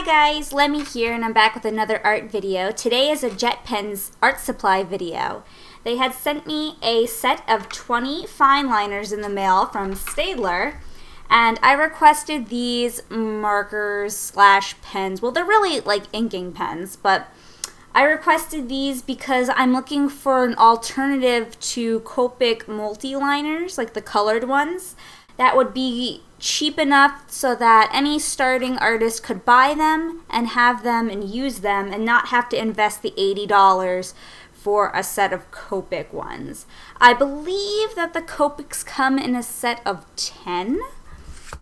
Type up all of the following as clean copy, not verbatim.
Hi guys, Lemmy here, and I'm back with another art video. Today is a Jetpens art supply video. They had sent me a set of 20 fine liners in the mail from Staedtler, and I requested these markers slash pens. Well, they're really like inking pens, but I requested these because I'm looking for an alternative to Copic multi-liners, like the colored ones, that would be cheap enough so that any starting artist could buy them and have them and use them and not have to invest the $80 for a set of Copic ones. I believe that the Copics come in a set of 10,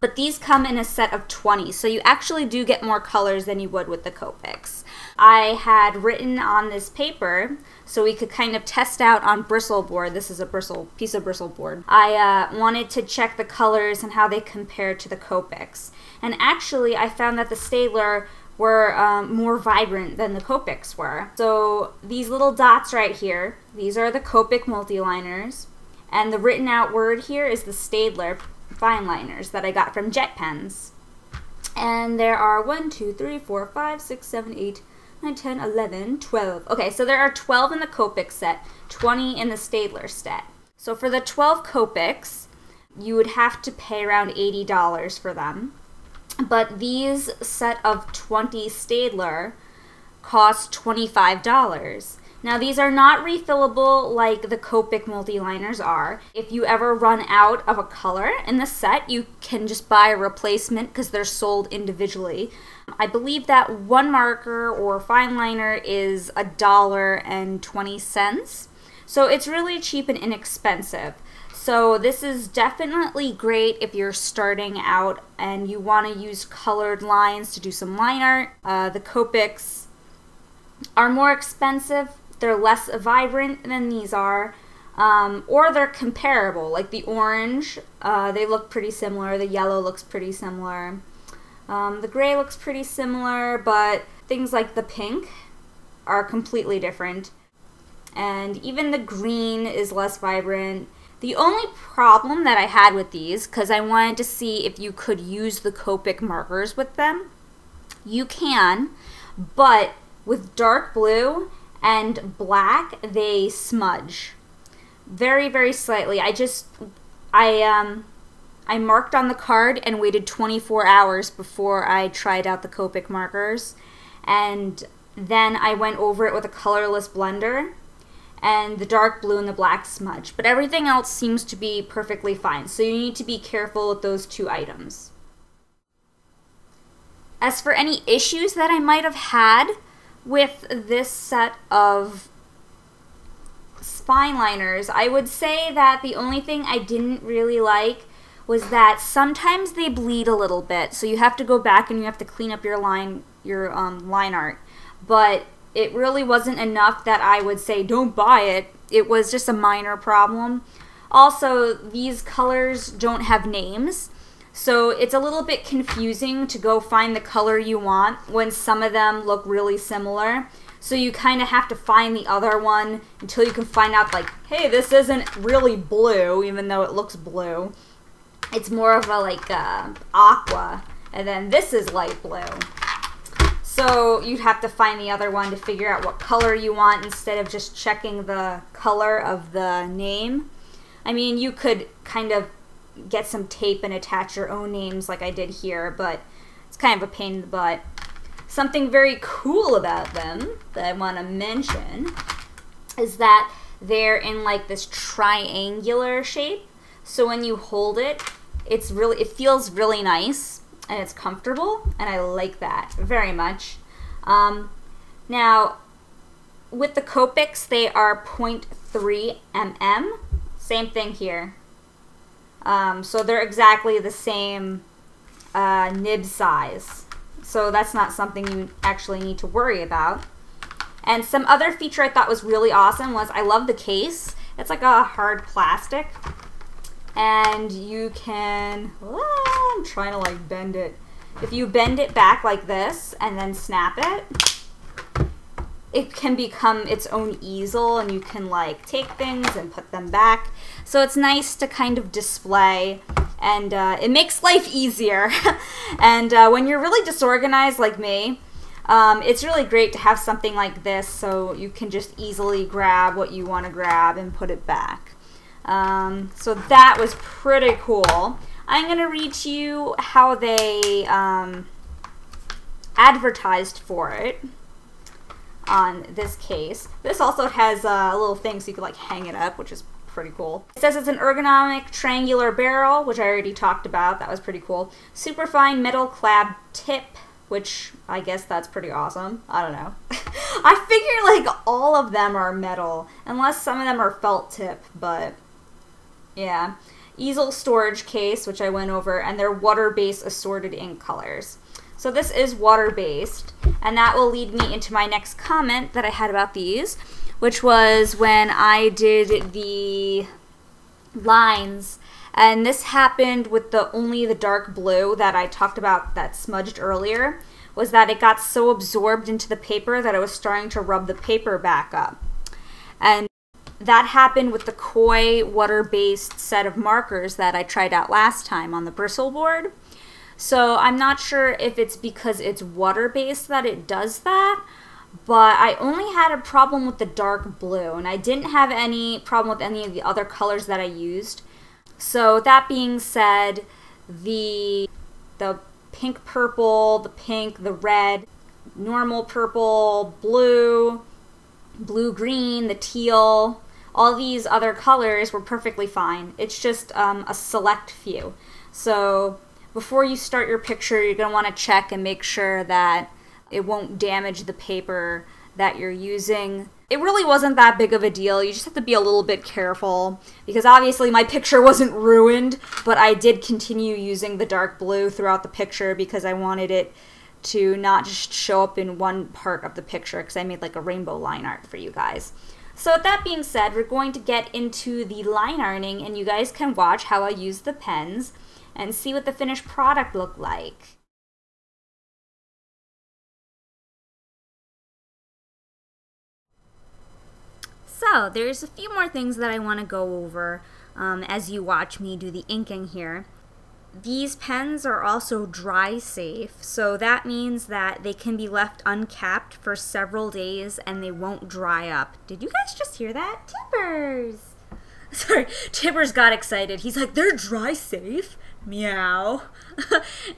but these come in a set of 20, so you actually do get more colors than you would with the Copics. I had written on this paper so we could kind of test out on bristle board. This is a piece of bristle board. I wanted to check the colors and how they compare to the Copics. And actually I found that the Staedtler were more vibrant than the Copics were. So these little dots right here, these are the Copic multi-liners, and the written out word here is the Staedtler Fineliners that I got from Jetpens. And there are 1, 2, 3, 4, 5, 6, 7, 8, 9, 10, 11, 12. Okay, so there are 12 in the Copic set, 20 in the Staedtler set. So for the 12 Copics, you would have to pay around $80 for them. But these set of 20 Staedtler cost $25. Now these are not refillable like the Copic multi-liners are. If you ever run out of a color in the set, you can just buy a replacement because they're sold individually. I believe that one marker or fine liner is $1.20. So it's really cheap and inexpensive. So this is definitely great if you're starting out and you want to use colored lines to do some line art. The Copics are more expensive. They're less vibrant than these are, or they're comparable. Like the orange, they look pretty similar. The yellow looks pretty similar. The gray looks pretty similar, but things like the pink are completely different. And even the green is less vibrant. The only problem that I had with these, because I wanted to see if you could use the Copic markers with them, you can, but with dark blue and black, they smudge very, very slightly. I marked on the card and waited 24 hours before I tried out the Copic markers, and then I went over it with a colorless blender, and the dark blue and the black smudge. But everything else seems to be perfectly fine, so you need to be careful with those two items. As for any issues that I might have had with this set of fine liners, I would say that the only thing I didn't really like was that sometimes they bleed a little bit, so you have to go back and you have to clean up your line art. But it really wasn't enough that I would say don't buy it. It was just a minor problem. Also, these colors don't have names, so it's a little bit confusing to go find the color you want when some of them look really similar. So you kind of have to find the other one until you can find out, like, hey, this isn't really blue, even though it looks blue. It's more of a like aqua, and then this is light blue. So you'd have to find the other one to figure out what color you want instead of just checking the color of the name. I mean, you could kind of get some tape and attach your own names like I did here, but it's kind of a pain in the butt. Something very cool about them that I want to mention is that they're in like this triangular shape. So when you hold it, it feels really nice and it's comfortable, and I like that very much. Now, with the Copics, they are 0.3 mm. Same thing here. So they're exactly the same nib size. So that's not something you actually need to worry about. And some other feature I thought was really awesome was I love the case. It's like a hard plastic. And you can, I'm trying to like bend it. If you bend it back like this and then snap it, it can become its own easel, and you can like take things and put them back. So it's nice to kind of display and it makes life easier. And when you're really disorganized like me, it's really great to have something like this so you can just easily grab what you want to grab and put it back. So that was pretty cool. I'm going to read to you how they advertised for it on this case. This also has a little thing so you can like hang it up, which is pretty cool. It says it's an ergonomic triangular barrel, which I already talked about. That was pretty cool. Superfine metal clad tip, which I guess that's pretty awesome. I don't know. I figure like all of them are metal, unless some of them are felt tip, but yeah. Easel storage case, which I went over, and they're water-based assorted ink colors. So this is water-based, and that will lead me into my next comment that I had about these, which was when I did the lines, and this happened with only the dark blue that I talked about that smudged earlier, was that it got so absorbed into the paper that it was starting to rub the paper back up. And that happened with the Koi water-based set of markers that I tried out last time on the bristle board. So I'm not sure if it's because it's water-based that it does that, but I only had a problem with the dark blue, and I didn't have any problem with any of the other colors that I used. So that being said, the pink purple, the pink, the red, normal purple, blue, blue green, the teal, all these other colors were perfectly fine. It's just a select few. So before you start your picture, you're going to want to check and make sure that it won't damage the paper that you're using. It really wasn't that big of a deal. You just have to be a little bit careful, because obviously my picture wasn't ruined, but I did continue using the dark blue throughout the picture because I wanted it to not just show up in one part of the picture, because I made like a rainbow line art for you guys. So with that being said, we're going to get into the line arting, and you guys can watch how I use the pens and see what the finished product looked like. So there's a few more things that I want to go over as you watch me do the inking here. These pens are also dry safe, so that means that they can be left uncapped for several days and they won't dry up. Did you guys just hear that? Tippers! Sorry, Tippers got excited. He's like, they're dry safe? Meow.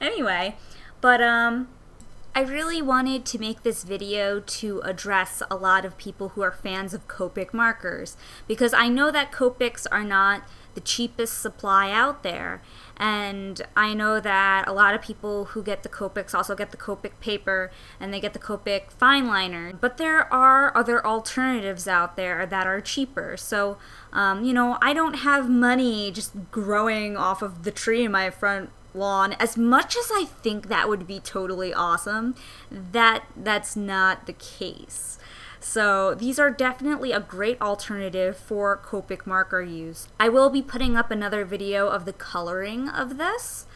Anyway, but I really wanted to make this video to address a lot of people who are fans of Copic markers, because I know that Copics are not the cheapest supply out there, and I know that a lot of people who get the Copics also get the Copic paper and they get the Copic Fineliner, but there are other alternatives out there that are cheaper. So you know, I don't have money just growing off of the tree in my front lawn. As much as I think that would be totally awesome, that's not the case. So these are definitely a great alternative for Copic marker use. I will be putting up another video of the coloring of this.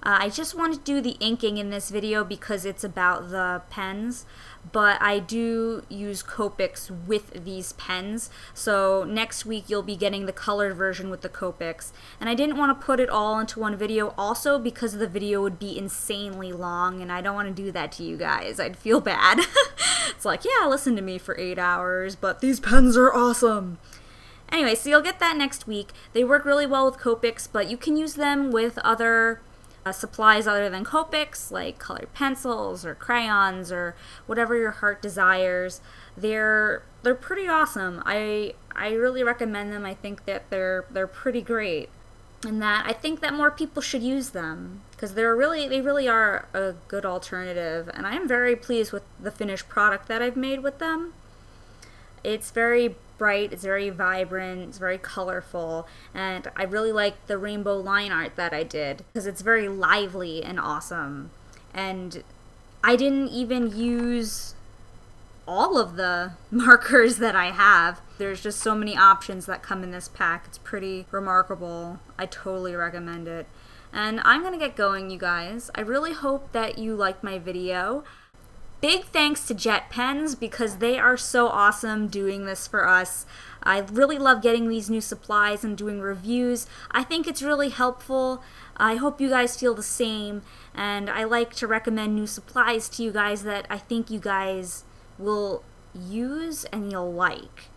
I just want to do the inking in this video because it's about the pens, but I do use Copics with these pens, so next week you'll be getting the colored version with the Copics. And I didn't want to put it all into one video also because the video would be insanely long, and I don't want to do that to you guys. I'd feel bad. It's like, yeah, listen to me for 8 hours, but these pens are awesome. Anyway, so you'll get that next week. They work really well with Copics, but you can use them with other supplies other than Copics, like colored pencils or crayons or whatever your heart desires. They're pretty awesome. I really recommend them. I think that they're pretty great, and that I think that more people should use them because they really are a good alternative. And I am very pleased with the finished product that I've made with them. It's very bright, it's very vibrant, it's very colorful, and I really like the rainbow line art that I did because it's very lively and awesome. And I didn't even use all of the markers that I have. There's just so many options that come in this pack. It's pretty remarkable. I totally recommend it. And I'm gonna get going, you guys. I really hope that you liked my video. big thanks to Jetpens because they are so awesome doing this for us. I really love getting these new supplies and doing reviews. I think it's really helpful. I hope you guys feel the same, and I like to recommend new supplies to you guys that I think you guys will use and you'll like.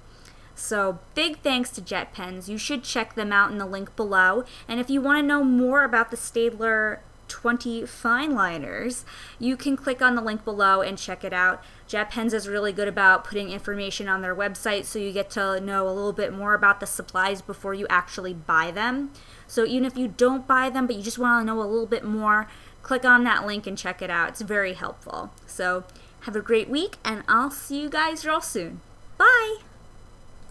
So big thanks to Jetpens. You should check them out in the link below. And if you want to know more about the Staedtler 20 Fineliners, you can click on the link below and check it out. Jetpens is really good about putting information on their website so you get to know a little bit more about the supplies before you actually buy them. So even if you don't buy them but you just want to know a little bit more, click on that link and check it out. It's very helpful. So have a great week, and I'll see you guys real soon. Bye!